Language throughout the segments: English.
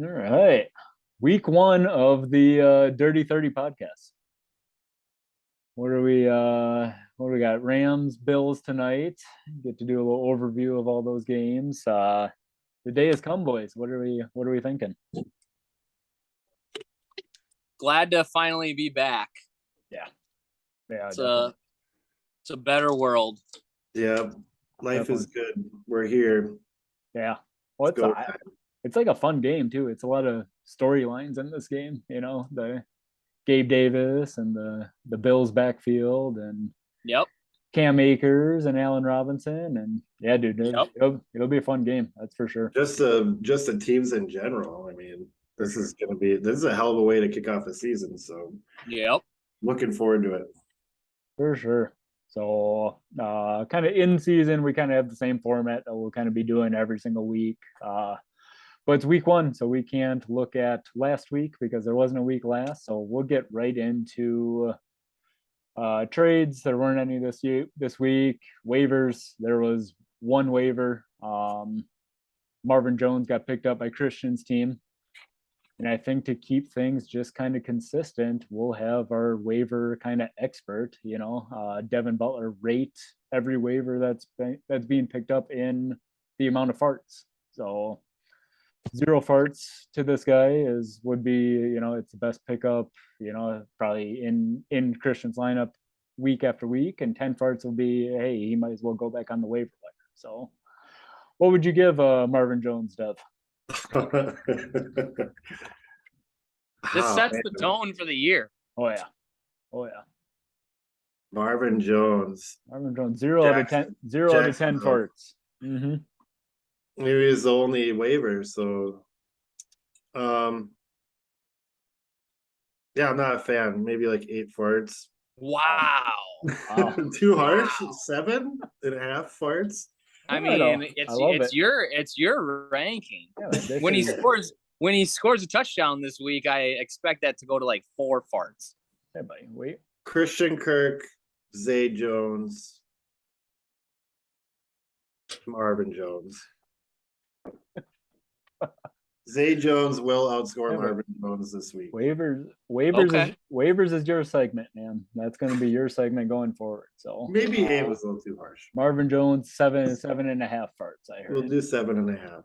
All right. Week one of the Dirty 30 podcast. What do we got? Rams, Bills tonight. Get to do a little overview of all those games. The day has come, boys. What are we thinking? Glad to finally be back. Yeah. Yeah, It's definitely. a better world. Yeah, life is good. We're here. Yeah. Well, Let's go. it's like a fun game too. It's a lot of storylines in this game, the Gabe Davis and the Bills backfield and Yep. Cam Akers and Allen Robinson, and yeah, dude, it'll be a fun game. That's for sure. Just the teams in general. I mean, this is a hell of a way to kick off the season. So Yep. looking forward to it. For sure. So kind of in season, we kind of have the same format that we'll kind of be doing every single week. But it's week one, so we can't look at last week because there wasn't a week last. So we'll get right into trades. There weren't any this week. Waivers. There was one waiver. Marvin Jones got picked up by Christian's team. And I think to keep things just kind of consistent, we'll have our waiver kind of expert, Devin Butler rate every waiver that's being picked up in the amount of farts. So 0 farts to this guy would be, it's the best pickup, probably in Christian's lineup week after week, and 10 farts will be, hey, he might as well go back on the waiver wire. So what would you give Marvin Jones, Dev? This sets the tone for the year. Oh yeah. Marvin Jones. 0 out of 10 farts. Mm-hmm. Maybe he's the only waiver, so yeah, I'm not a fan. Maybe like 8 farts. Wow. Too harsh. 7.5 farts. I mean, it's your ranking. Yeah, when he scores a touchdown this week, I expect that to go to like 4 farts. Hey, buddy, wait. Christian Kirk, Zay Jones, Marvin Jones. Zay Jones will outscore Marvin Jones this week. Waivers is your segment, man. That's going to be your segment going forward. So maybe 8 was a little too harsh. Marvin Jones 7.5 farts. I heard. We'll do 7.5.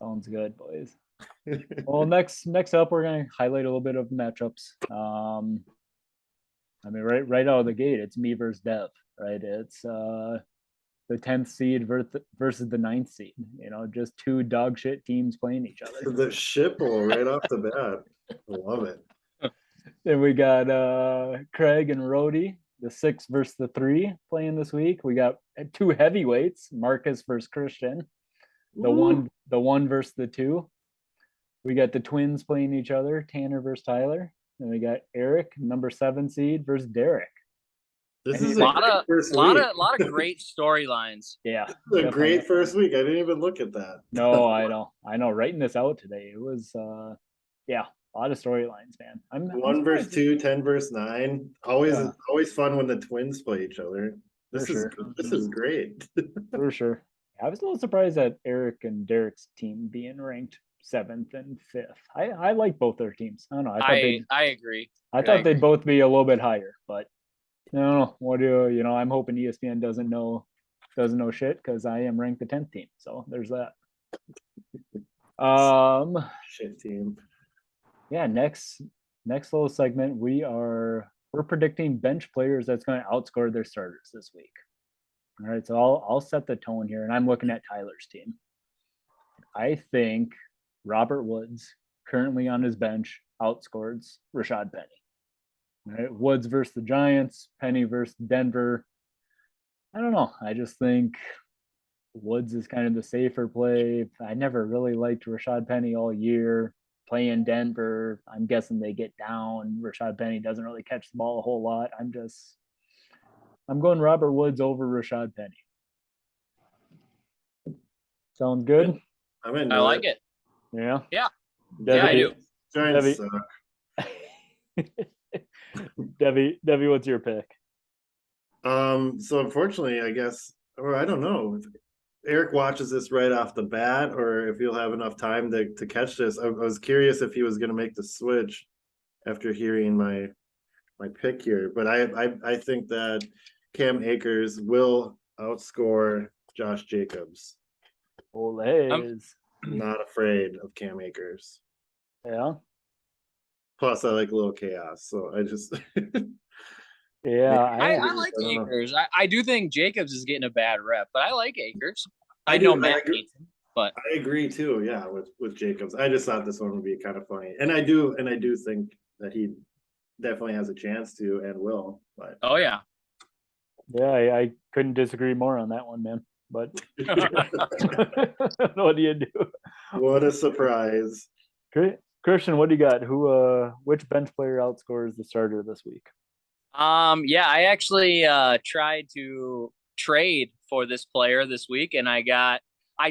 Sounds good, boys. Well, next up, we're going to highlight a little bit of matchups. I mean, right out of the gate, it's me versus Dev. Right, it's the 10th seed versus the 9th seed. Just 2 dog shit teams playing each other. The shipple right off the bat. I love it. Then we got Craig and Rody, the 6 versus the 3 playing this week. We got 2 heavyweights, Marcus versus Christian. The one versus the 2. We got the twins playing each other, Tanner versus Tyler. And we got Eric, number 7 seed, versus Derek. This is a lot of great storylines. Yeah, a great first week. I didn't even look at that. No, I know. Writing this out today, it was a lot of storylines, man. I'm 1 versus 2, 10 versus 9. Always fun when the twins play each other. This is great. For sure. I was a little surprised at Eric and Derek's team being ranked 7th and 5th. I like both their teams. I don't know. I agree. I thought they'd both be a little bit higher, but no. I'm hoping ESPN doesn't know shit because I am ranked the 10th team. So there's that. Shit team. Yeah, next little segment, we're predicting bench players that's going to outscore their starters this week. All right, so I'll set the tone here, and I'm looking at Tyler's team. I think Robert Woods, currently on his bench, outscores Rashad Penny. All right, Woods versus the Giants, Penny versus Denver. I don't know. I just think Woods is kind of the safer play. I never really liked Rashad Penny all year. Playing Denver, I'm guessing they get down. Rashad Penny doesn't really catch the ball a whole lot. I'm going Robert Woods over Rashad Penny. Sounds good? I like it. Yeah? Yeah. Debbie, yeah, I do. Giants Debbie, what's your pick? So unfortunately, I guess, or I don't know. Eric watches this right off the bat, or if you'll have enough time to catch this. I was curious if he was going to make the switch after hearing my pick here, but I think that Cam Akers will outscore Josh Jacobs. Olays. Not afraid of Cam Akers. Yeah. Plus, I like a little chaos, so I just. Yeah, I like Akers. I do think Jacobs is getting a bad rep, but I like Akers. I do, know Matt hates him, but I agree too. Yeah, with Jacobs, I just thought this one would be kind of funny, and I do think that he definitely has a chance to and will. But oh yeah, I couldn't disagree more on that one, man. But what do you do? What a surprise! Great. Christian, what do you got? Which bench player outscores the starter this week? Yeah, I actually tried to trade for this player this week, and I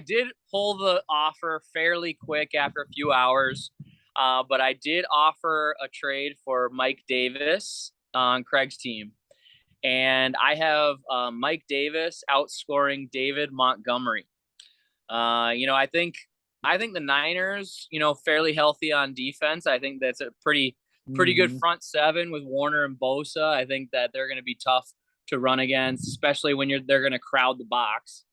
did pull the offer fairly quick after a few hours, but I did offer a trade for Mike Davis on Craig's team, and I have Mike Davis outscoring David Montgomery. I think the Niners, fairly healthy on defense. I think that's a pretty good front seven with Warner and Bosa. I think that they're going to be tough to run against, especially when they're going to crowd the box.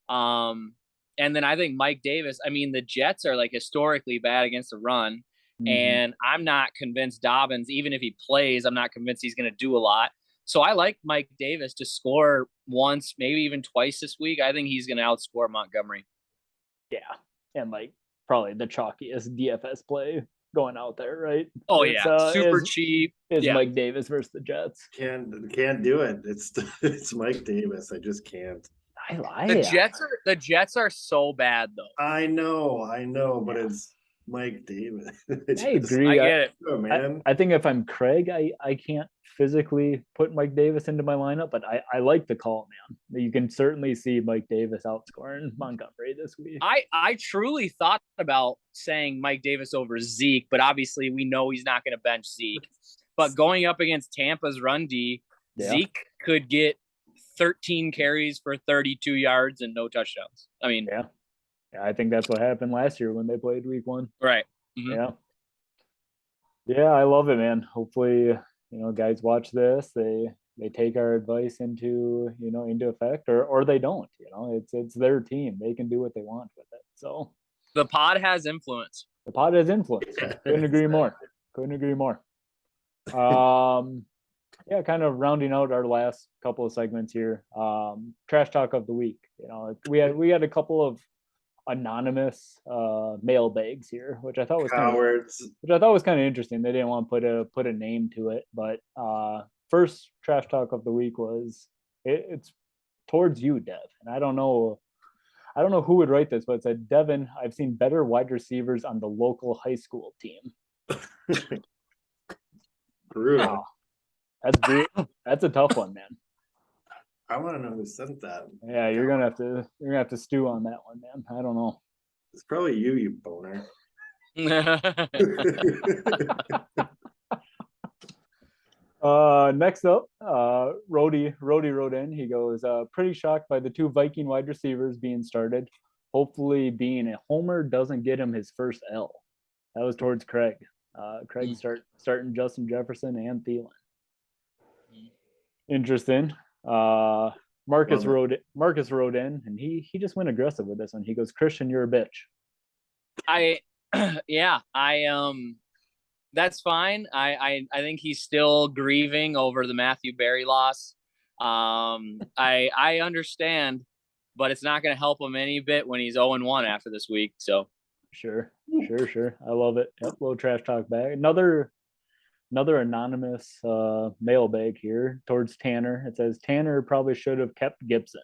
And then I think Mike Davis, the Jets are like historically bad against the run. And I'm not convinced Dobbins, even if he plays, I'm not convinced he's going to do a lot. So I like Mike Davis to score once, maybe even twice this week. I think he's going to outscore Montgomery. Yeah. And like probably the chalkiest DFS play going out there, right? Oh yeah, super cheap. Is Mike Davis versus the Jets? Can't do it. It's Mike Davis. I just can't. The Jets are so bad though. I know, but it's Mike Davis. I agree. I get it. Oh, man. I think if I'm Craig, I can't physically put Mike Davis into my lineup, but I like the call, man. You can certainly see Mike Davis outscoring Montgomery this week. I truly thought about saying Mike Davis over Zeke, but obviously we know he's not going to bench Zeke. But going up against Tampa's run D, Zeke could get 13 carries for 32 yards and no touchdowns. Yeah, I think that's what happened last year when they played week 1. Right. Yeah, I love it, man. Hopefully, guys watch this. They take our advice into effect, or they don't. It's their team. They can do what they want with it. So the pod has influence. Couldn't agree more. Yeah, kind of rounding out our last couple of segments here. Trash talk of the week. We had a couple of anonymous mailbags here, which I thought was kind of interesting. They didn't want to put a name to it, but first trash talk of the week was it's towards you, Dev, and I don't know who would write this, but it said, Devin, I've seen better wide receivers on the local high school team. Brutal. Wow. That's a tough one, man. I want to know who sent that. Yeah, you're gonna have to stew on that one, man. I don't know. It's probably you boner. Next up, Rody wrote in. He goes, pretty shocked by the 2 Viking wide receivers being started. Hopefully being a homer doesn't get him his first L. That was towards Craig. Craig starting Justin Jefferson and Thielen. Interesting. Marcus wrote in, and he just went aggressive with this one. He goes, Christian, you're a bitch. That's fine. I think he's still grieving over the Matthew Berry loss. I understand, but it's not going to help him any bit when he's 0-1 after this week. So sure. I love it. Yep, little trash talk bag. Another anonymous mailbag here towards Tanner. It says Tanner probably should have kept Gibson.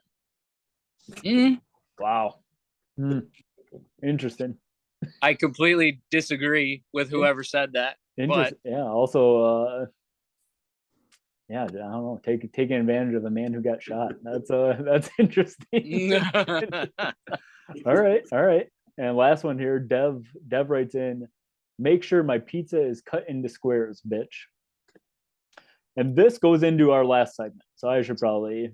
Wow. Interesting. I completely disagree with whoever said that. But yeah. Also, I don't know. Taking advantage of the man who got shot. That's interesting. All right. And last one here. Dev writes in, make sure my pizza is cut into squares, bitch. and this goes into our last segment. So I should probably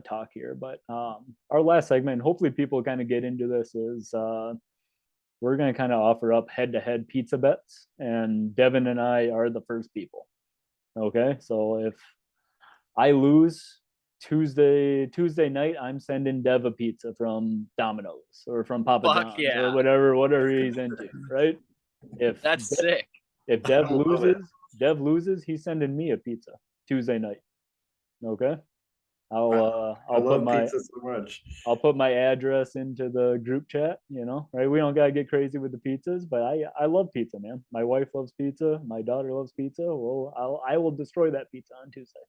talk here, but our last segment, hopefully people kind of get into this, is we're going to kind of offer up head-to-head pizza bets, and Devin and I are the first people. Okay, so if I lose Tuesday night, I'm sending Dev a pizza from Domino's or from Papa Fuck John's yeah. or whatever he's into, right? If That's sick. if I love it. Dev loses, he's sending me a pizza Tuesday night. Okay. I I'll put love my pizza so much. I'll put my address into the group chat, right? We don't gotta get crazy with the pizzas, but I love pizza, man. My wife loves pizza, my daughter loves pizza. Well, I will destroy that pizza on Tuesday.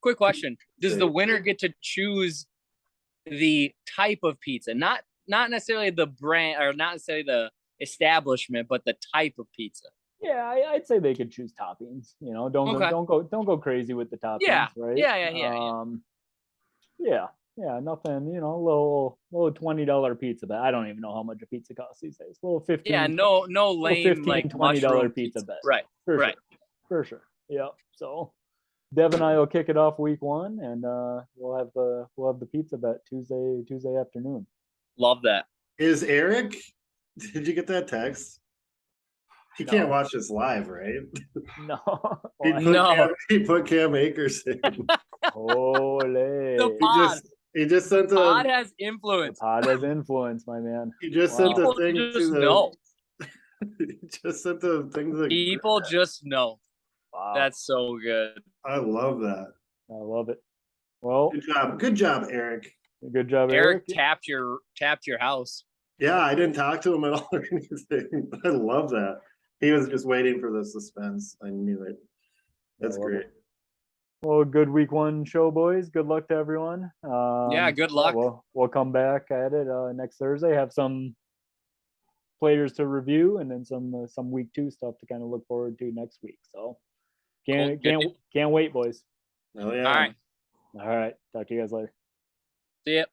Quick question. Does the winner get to choose the type of pizza? Not necessarily the brand, or not necessarily the establishment, but the type of pizza. Yeah, I'd say they could choose toppings. Don't go crazy with the toppings, Yeah. right? Yeah. Yeah, nothing. Little $20 pizza, but I don't even know how much a pizza costs these days. Little 15. Yeah, no lame $15, like $20 mushroom pizza bet. Right. For right. Sure. For sure. Yeah. So Dev and I will kick it off week 1, and we'll have the pizza bet Tuesday afternoon. Love that. Is Eric? Did you get that text? He can't watch this live, right? No. He put Cam Akers in. Holy. The pod. He just sent the pod has influence. The pod has influence, my man. He just sent the thing just to the. know. He just sent the thing to the. People just know. Wow. That's so good. I love that. I love it. Well, Good job, Eric. Good job, Eric tapped your house. Yeah, I didn't talk to him at all or anything. I love that. He was just waiting for the suspense. I knew it. That's great. Well, good week 1 show, boys. Good luck to everyone. Yeah, good luck. We'll come back at it next Thursday. Have some players to review, and then some week 2 stuff to kind of look forward to next week. So can't wait, boys. Oh yeah. All right. Talk to you guys later. See ya.